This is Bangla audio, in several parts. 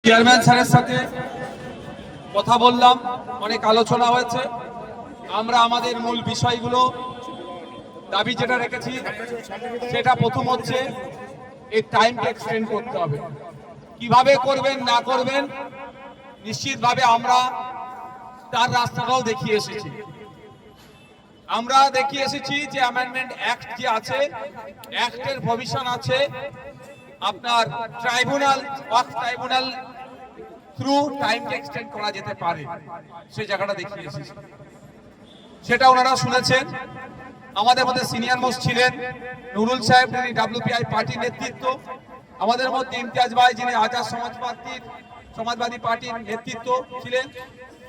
চেয়ারম্যান স্যারের সাথে কথা বললাম, অনেক আলোচনা হয়েছে। আমরা আমাদের মূল বিষয়গুলো দাবি যেটা রেখেছি সেটা প্রথম হচ্ছে এই টাইমকে এক্সটেন্ড করতে হবে। কিভাবে করবেন না করবেন নিশ্চিতভাবে আমরা তার রাস্তাটাও দেখিয়ে এসেছি। আমরা দেখিয়ে এসেছি যে অ্যামেন্ডমেন্ট অ্যাক্ট যে আছে, অ্যাক্টের প্রভিশন আছে আপনার ট্রাইব্যুনাল থ্রু টাইমকে এক্সটেন্ড করা যেতে পারে, সেই জায়গাটা দেখিয়ে এসেছি। সেটা ওনারা শুনেছেন। আমাদের মধ্যে সিনিয়র মোস্ট ছিলেন নুরুল সাহেব, যিনি ডাব্লিউপিআই পার্টির নেতৃত্ব। আমাদের মধ্যে ইমতিয়াজ ভাই, যিনি আজাদ সমাজবাদী পার্টির নেতৃত্ব ছিলেন।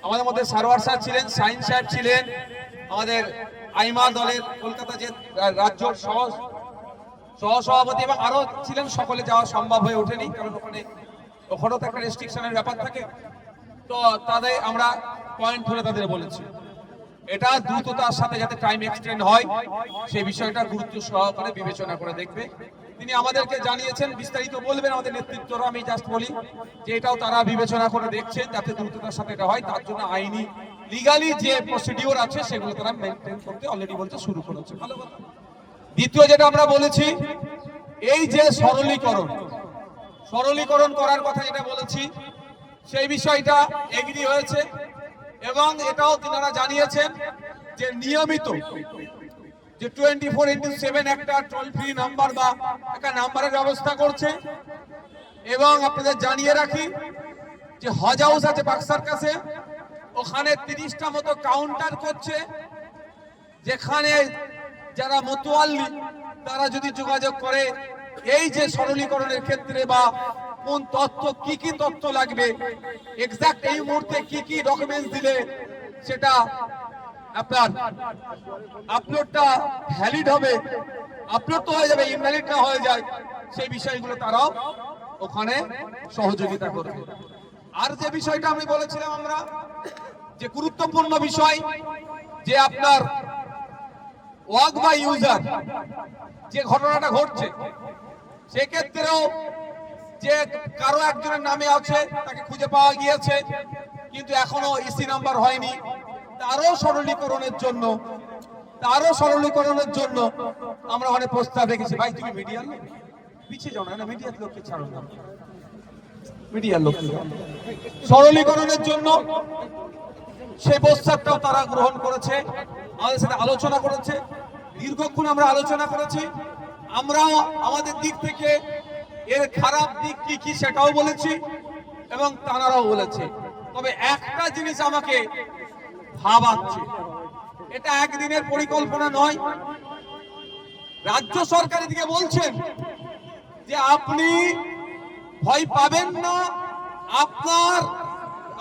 আমাদের মধ্যে সারোয়ার স্যার ছিলেন, শাহিন সাহেব ছিলেন, আমাদের আইমা দলের কলকাতা যে রাজ্য সহসভাপতি, এবং আরো ছিলেন। সকলে যাওয়া সম্ভব হয়ে ওঠেনি, কারণ ওখানেও তো একটা রেস্ট্রিকশনের ব্যাপার থাকে। তো তাদের আমরা পয়েন্ট ধরে তাদের বলেছি এটা দ্রুততার সাথে যাতে টাইম এক্সটেন্ড হয় সেই বিষয়টা গুরুত্ব সহকারে বিবেচনা করে দেখবে। তিনি আমাদেরকে জানিয়েছেন, বিস্তারিত বলবেন আমাদের নেতৃত্বরা। আমি জাস্ট বলি যে এটাও তারা বিবেচনা করে দেখছেন যাতে দ্রুততার সাথে এটা হয়। তার জন্য আইনি লিগালি যে প্রসিডিওর আছে সেগুলো তারা মেনটেন করতে অলরেডি বলতে শুরু করেছে। ভালো কথা। দ্বিতীয় যেটা আমরা বলেছি, এই যে সরলীকরণ করার কথা যেটা বলেছি সেই বিষয়টা এগ্রি হয়েছে, এবং এটাও তিনারা জানিয়েছেন যে নিয়মিত যে 24/7 একটা টোল ফ্রি নাম্বার বা একটা নাম্বারের ব্যবস্থা করছে। এবং আপনাদের জানিয়ে রাখি যে হজ হাউস আছে বাক্সার কাছে, ওখানে 30টা মতো কাউন্টার করছে, যেখানে যারা মোতোয়াল্লি তারা যদি যোগাযোগ করে এই যে সরলীকরণের ক্ষেত্রে বা কোন তথ্য কি তথ্য লাগবে, এক্সাক্ট এই মুহূর্তে কি ডকুমেন্টস দিলে সেটা আপনার আপলোডটা ভ্যালিড হবে, আপলোড তো হয়ে যাবে, ইনভ্যালিড না হয়ে যায়, সেই বিষয়গুলো তারাও ওখানে সহযোগিতা করবে। আর যে বিষয়টা আমি বলেছিলাম আমরা, যে গুরুত্বপূর্ণ বিষয় যে আপনার ওয়াক বাই ইউজার যে ঘটনাটা ঘটছে, সেক্ষেত্রেও যে কারো একজনের নামে আছে, তাকে খুঁজে পাওয়া গিয়েছে কিন্তু এখনো ইসি নাম্বার হয়নি, তারও সরলীকরণের জন্য আমরা অনেক প্রস্তাব রেখেছি। ভাই তুমি মিডিয়ার লোক, পিছিয়ে যাও না, মিডিয়ার লোককে ছাড়ো না, মিডিয়ার লোক সরলীকরণের জন্য সেই প্রস্তাবটাও তারা গ্রহণ করেছে, আমাদের সাথে আলোচনা করেছে। দীর্ঘক্ষণ আমরা আলোচনা করেছি। আমরাও আমাদের দিক থেকে এর খারাপ দিক কি সেটাও বলেছি এবং তারাও বলেছে। তবে একটা জিনিস আমাকে ভাবাচ্ছে, এটা একদিনের পরিকল্পনা নয়। রাজ্য সরকার এদিকে বলছেন যে আপনি ভয় পাবেন না,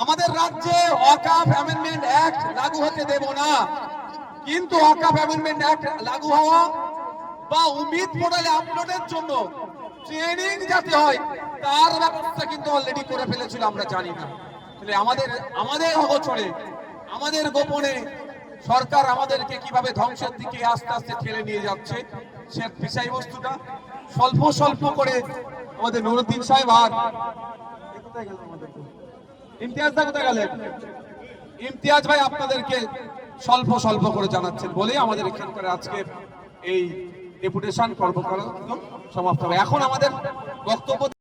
আমাদের রাজ্যে ওয়াকফ অ্যামেন্ডমেন্ট অ্যাক্ট লাগু হতে দেব না, কিন্তু ওয়াকফ অ্যামেন্ডমেন্ট অ্যাক্ট লাগু হওয়া বা উমিদ পোর্টালে আপলোডের জন্য ট্রেনিং যাতে হয় তার ব্যবস্থা কিন্তু অলরেডি করে ফেলেছিল, আমরা জানি না। তাহলে আমাদের অগোচরে, আমাদের গোপনে সরকার আমাদেরকে কিভাবে ধ্বংসের দিকে আস্তে আস্তে ঠেলে নিয়ে যাচ্ছে, সে বিষয়বস্তুটা স্বল্প করে আমাদের নুরুদ্দিন সাহেব আর ইমতিয়াজ দা কোথায় গেলেন, ইমতিয়াজ ভাই আপনাদেরকে স্বল্প করে জানাচ্ছেন বলে আমাদের এখানকার আজকে এই ডেপুটেশন কর্মকাণ্ড সমাপ্ত হবে। এখন আমাদের বক্তব্য